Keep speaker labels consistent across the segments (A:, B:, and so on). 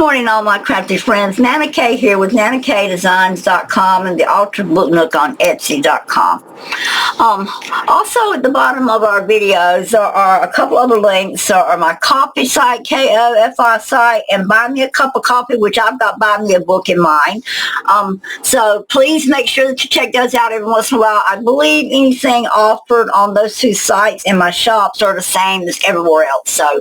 A: Morning, all my crafty friends. Nana K here with NanaKDesigns.com and the Ultra Book Nook on Etsy.com. Also at the bottom of our videos there are a couple other links. There are my coffee site, Ko-Fi site, and Buy Me a Cup of Coffee, which I've got Buy Me a Book in mine. So please make sure that you check those out every once in a while. I believe anything offered on those two sites in my shops are the same as everywhere else. So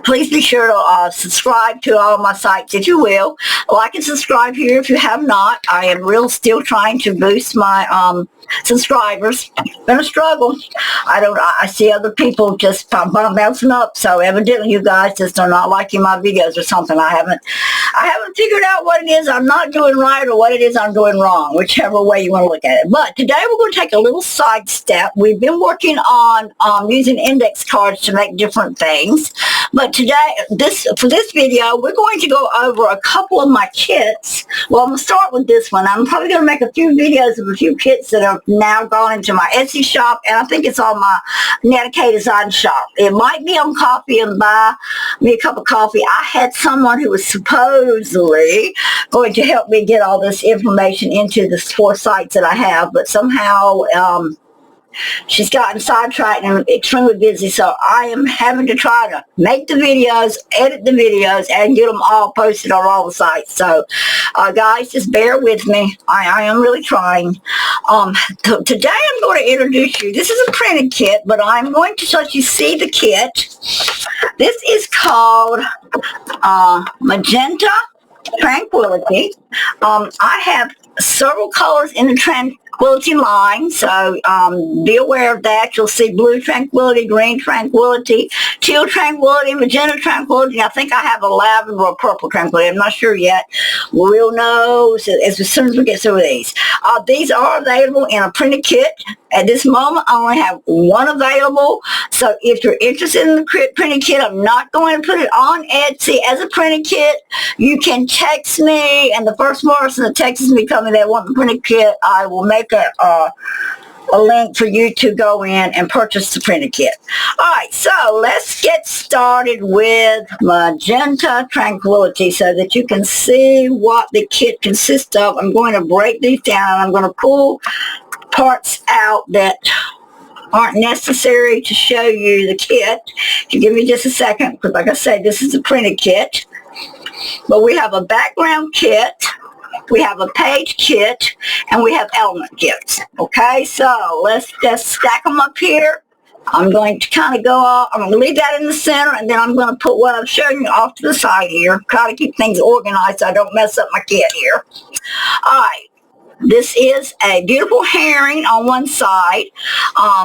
A: please be sure to subscribe to all of my sites if you will. Like and subscribe here if you have not. I am still trying to boost my subscribers. It's been a struggle. I see other people just bouncing up, so evidently you guys just are not liking my videos or something. I haven't figured out what it is I'm not doing right or what it is I'm doing wrong, whichever way you want to look at it. But today we're going to take a little side step. We've been working on using index cards to make different things, but today, for this video, we're going to go over a couple of my kits. Well, I'm going to start with this one. I'm probably going to make a few videos of a few kits that have now gone into my Etsy shop, and I think it's on my Nana K Design shop. It might be on Coffee and Buy Me a Cup of Coffee. I had someone who was supposedly going to help me get all this information into the 4 sites that I have, but somehow she's gotten sidetracked and extremely busy, so I am having to try to make the videos, edit the videos, and get them all posted on all the sites. So, guys, just bear with me. I am really trying. Today I'm going to introduce you. This is a printed kit, but I'm going to let you see the kit. This is called Magenta Tranquility. I have several colors in the Tranquility line, so be aware of that. You'll see blue Tranquility, green Tranquility, teal Tranquility, magenta Tranquility. I think I have a lavender or purple Tranquility. I'm not sure yet. We'll know as soon as we get through these. These are available in a printed kit. At this moment, I only have one available, so if you're interested in the printed kit, I'm not going to put it on Etsy as a printed kit. You can text me, and the first person that texts me telling me they want the printed kit, I will make a link for you to go in and purchase the printed kit. Alright, so let's get started with Magenta Tranquility so that you can see what the kit consists of. I'm going to break these down. I'm going to pull parts out that aren't necessary to show you the kit. If you give me just a second, because like I said, this is a printed kit. But we have a background kit, we have a page kit, and we have element kits. Okay, so let's just stack them up here. I'm going to kind of go off. I'm going to leave that in the center, and then I'm going to put what I'm showing you off to the side here. Try to keep things organized so I don't mess up my kit here. All right. This is a beautiful herring on one side.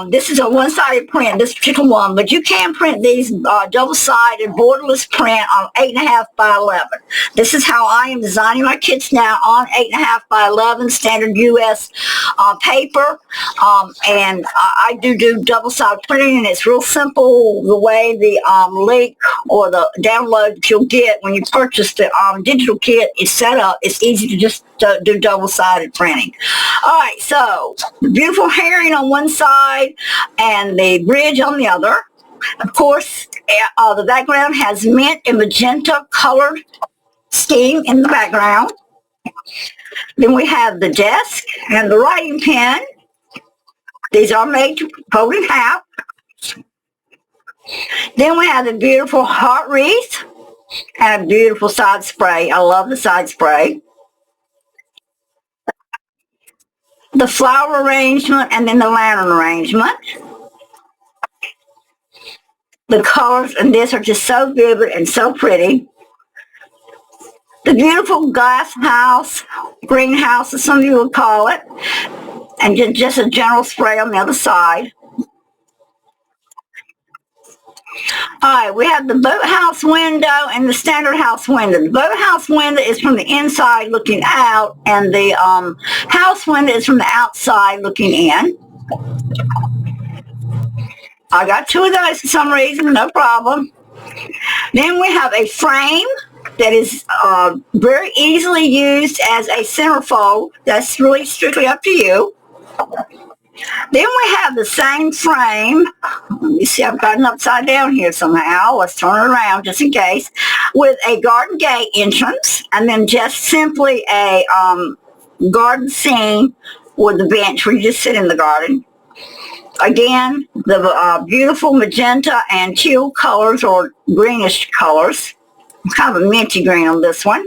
A: This is a one-sided print, this particular one, but you can print these double-sided borderless print on 8.5 by 11. This is how I am designing my kits now, on 8.5 by 11 standard US paper. And I do double-sided printing, and it's real simple the way the link or the download that you'll get when you purchase the digital kit is set up. It's easy to just do double-sided printing. All right, so the beautiful herring on one side and the bridge on the other. Of course, the background has mint and magenta colored scheme in the background. Then we have the desk and the writing pen. These are made to fold in half. Then we have the beautiful heart wreath and a beautiful side spray. I love the side spray. The flower arrangement, and then the lantern arrangement. The colors in this are just so vivid and so pretty. The beautiful glass house, greenhouse, as some of you would call it, and just a general spray on the other side. Alright, we have the boathouse window and the standard house window. The boathouse window is from the inside looking out, and the house window is from the outside looking in. I got 2 of those for some reason, no problem. Then we have a frame that is very easily used as a centerfold. That's really strictly up to you. Then we have the same frame. Let me see, I've got it upside down here somehow. Let's turn it around just in case. With a garden gate entrance, and then just simply a garden scene with a bench where you just sit in the garden. Again, the beautiful magenta and teal colors, or greenish colors. Kind of a minty green on this one.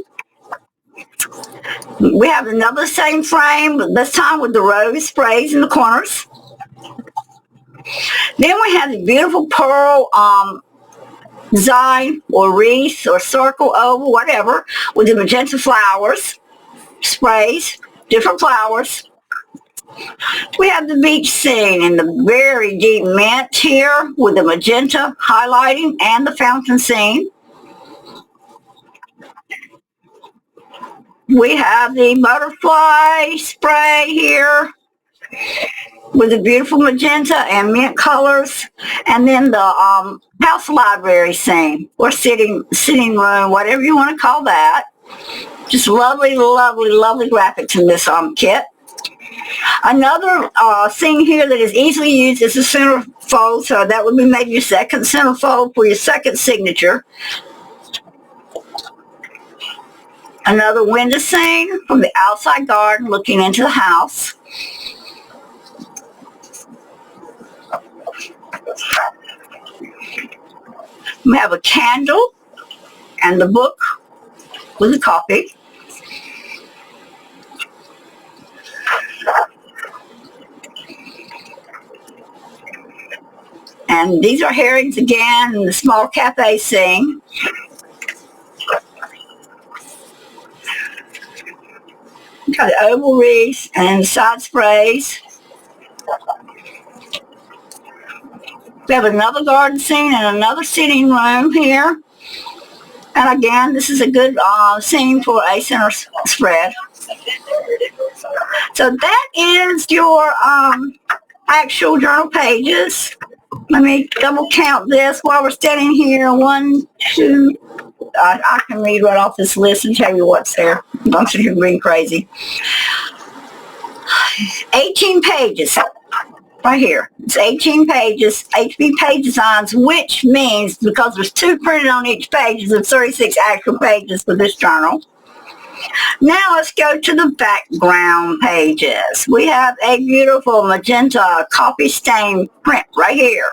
A: We have another same frame, but this time with the rose sprays in the corners. Then we have the beautiful pearl design, or wreath, or circle, oval, whatever, with the magenta flowers, sprays, different flowers. We have the beach scene in the very deep mint here with the magenta highlighting, and the fountain scene. We have the butterfly spray here with the beautiful magenta and mint colors, and then the house library scene, or sitting room, whatever you want to call that. Just lovely, lovely, lovely graphics in this kit. Another thing here that is easily used is the centerfold, so that would be maybe your second centerfold for your second signature. Another window scene from the outside garden looking into the house. We have a candle and the book with a copy. And these are herrings again in the small cafe scene. Got the oval wreaths and side sprays. We have another garden scene and another sitting room here. And again, this is a good scene for a center spread. So that is your actual journal pages. Let me double count this while we're standing here. 1, 2, I can read right off this list and tell you what's there. I'm sitting here being crazy. 18 pages. Right here. It's 18 pages, HB page designs, which means, because there's 2 printed on each page, there's 36 actual pages for this journal. Now let's go to the background pages. We have a beautiful magenta coffee stain print right here.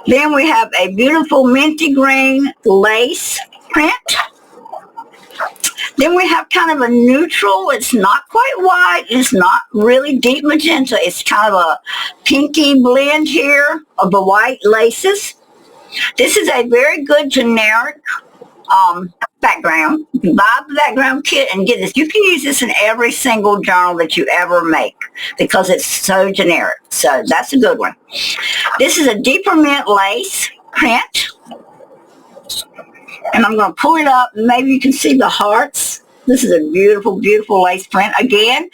A: Then we have a beautiful minty green lace print. Then we have kind of a neutral, it's not quite white, it's not really deep magenta, it's kind of a pinky blend here of the white laces. This is a very good generic background. You can buy the background kit and get this. You can use this in every single journal that you ever make because it's so generic. So that's a good one. This is a deeper mint lace print. And I'm going to pull it up. Maybe you can see the hearts. This is a beautiful, beautiful lace print. Again,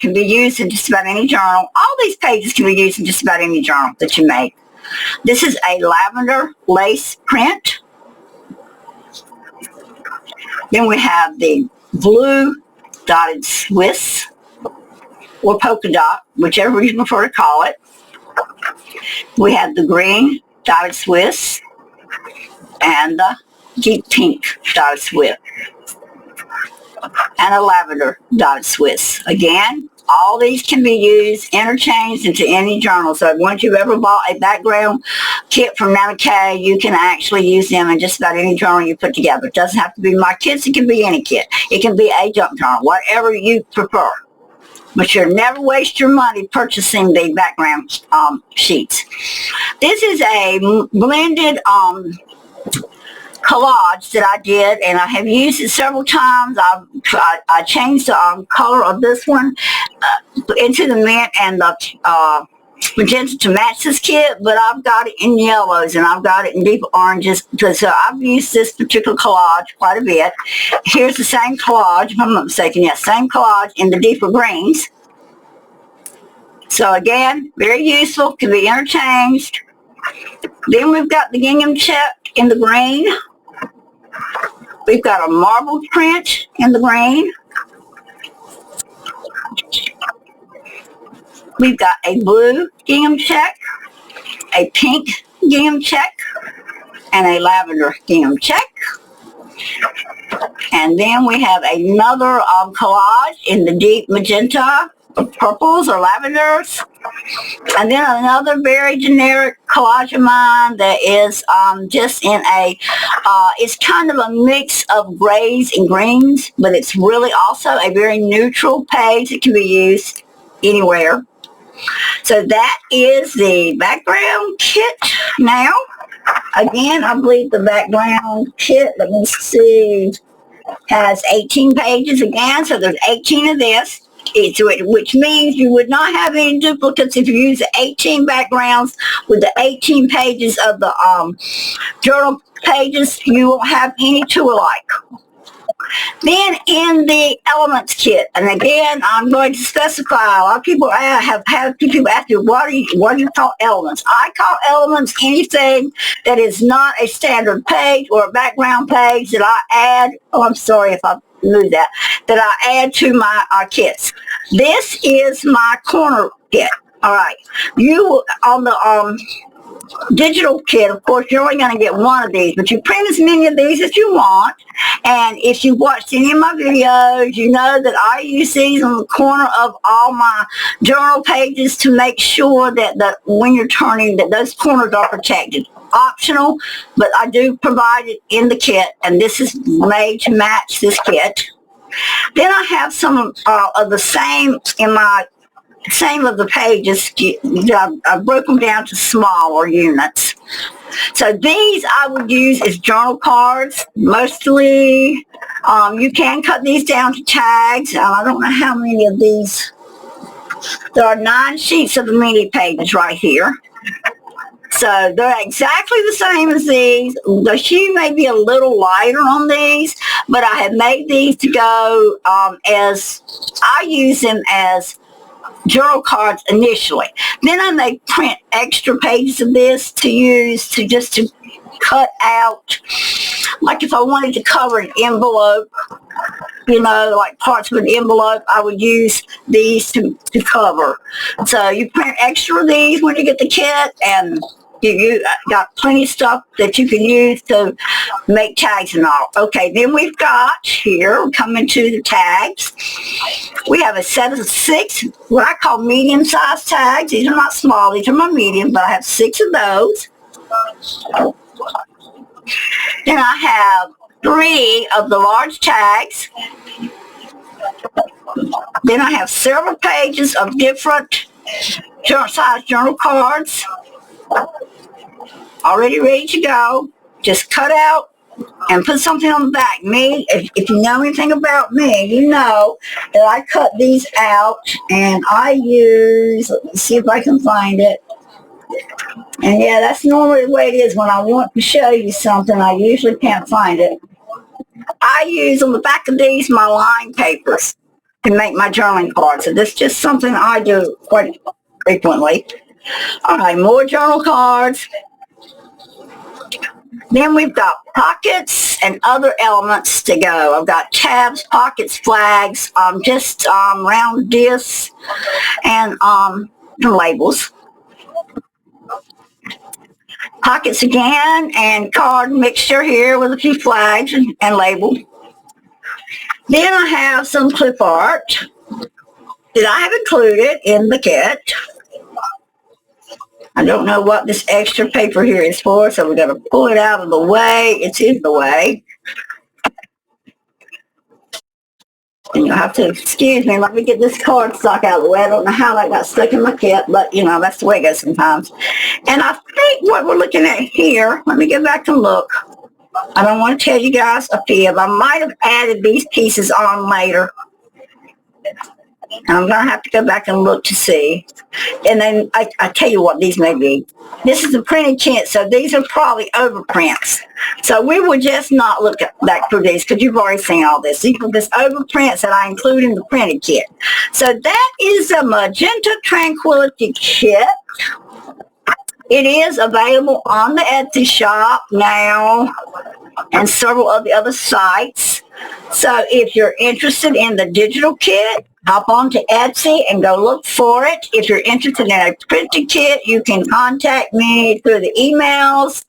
A: can be used in just about any journal. All these pages can be used in just about any journal that you make. This is a lavender lace print. Then we have the blue dotted Swiss, or polka dot, whichever you prefer to call it. We have the green dotted Swiss and the deep pink dotted Swiss and a lavender dotted Swiss. Again, all these can be used, interchanged into any journal. So once you've ever bought a background kit from Nana K, you can actually use them in just about any journal you put together. It doesn't have to be my kits. It can be any kit. It can be a junk journal, whatever you prefer. But you'll never waste your money purchasing the background sheets. This is a blended collage that I did, and I have used it several times. I changed the color of this one into the mint and the magenta to match this kit, but I've got it in yellows and I've got it in deep oranges, because I've used this particular collage quite a bit. Here's the same collage, if I'm not mistaken, yes, same collage in the deeper greens. So again, very useful, can be interchanged. Then we've got the gingham check in the green. We've got a marble print in the green. We've got a blue gingham check, a pink gingham check, and a lavender gingham check. And then we have another collage in the deep magenta, purples or lavenders. And then another very generic collage of mine that is just in a, it's kind of a mix of grays and greens, but it's really also a very neutral page that can be used anywhere. So that is the background kit now. Again, I believe the background kit, let me see, has 18 pages again, so there's 18 of this. Which means you would not have any duplicates if you use the 18 backgrounds with the 18 pages of the journal pages. You won't have any two alike. Then in the elements kit, and again, I'm going to specify, a lot of people have had people ask me, what do you call elements? I call elements anything that is not a standard page or a background page that I add. Oh, I'm sorry if I moved that I add to my kits. This is my corner kit. All right. You, on the digital kit, of course, you're only going to get one of these, but you print as many of these as you want. And if you watched any of my videos, you know that I use these on the corner of all my journal pages to make sure that when you're turning, that those corners are protected. Optional, but I do provide it in the kit, and this is made to match this kit. Then I have some of the same in my same of the pages. I broke them down to smaller units. So these I would use as journal cards mostly. You can cut these down to tags. I don't know how many of these. There are 9 sheets of the mini pages right here. So they're exactly the same as these. The hue may be a little lighter on these, but I have made these to go as, I use them as journal cards initially. Then I may print extra pages of this to use to just to cut out, like if I wanted to cover an envelope, you know, like parts of an envelope, I would use these to cover. So you print extra of these when you get the kit, and you got plenty of stuff that you can use to make tags and all. Okay, then we've got here, coming to the tags, we have a set of 6, what I call medium-sized tags. These are not small, these are my medium, but I have 6 of those. Then I have 3 of the large tags. Then I have several pages of different size journal cards already ready to go. Just cut out and put something on the back. Me, if you know anything about me, you know that I cut these out and I use, let me see if I can find it. And yeah, that's normally the way it is when I want to show you something. I usually can't find it. I use on the back of these my line papers to make my journaling cards. So this is just something I do quite frequently. All right, more journal cards. Then we've got pockets and other elements to go. I've got tabs, pockets, flags, just round discs, and labels. Pockets again, and card mixture here with a few flags and label. Then I have some clip art that I have included in the kit. I don't know what this extra paper here is for, so we're going to pull it out of the way. It's in the way. And you'll have to excuse me. Let me get this cardstock out of the way. I don't know how that got stuck in my kit, but, you know, that's the way it goes sometimes. And I think what we're looking at here, let me get back and look. I don't want to tell you guys a fib. I might have added these pieces on later. I'm going to have to go back and look to see. And then I tell you what these may be. This is a printed kit, so these are probably overprints. So we will just not look back through these because you've already seen all this. These are just overprints that I include in the printed kit. So that is a Magenta Tranquility kit. It is available on the Etsy shop now and several of the other sites. So if you're interested in the digital kit, hop on to Etsy and go look for it. If you're interested in a printed kit, you can contact me through the emails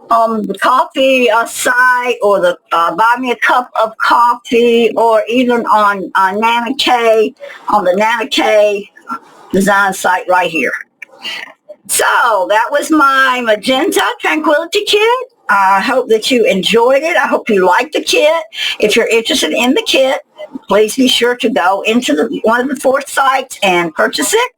A: on the coffee site, or the buy me a cup of coffee, or even on Nana K, on the Nana K design site right here. So that was my Magenta Tranquility Kit. I hope that you enjoyed it. I hope you liked the kit. If you're interested in the kit, please be sure to go into one of the 4 sites and purchase it.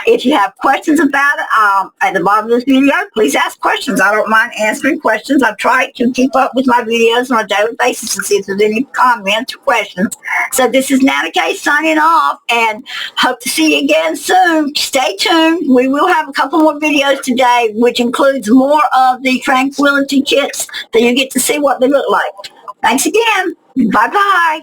A: If you have questions about it, at the bottom of this video, please ask questions. I don't mind answering questions. I try to keep up with my videos on a daily basis to see if there's any comments or questions. So this is Nana Kay signing off, and hope to see you again soon. Stay tuned. We will have a couple more videos today, which includes more of the Tranquility kits, so you get to see what they look like. Thanks again. Bye-bye.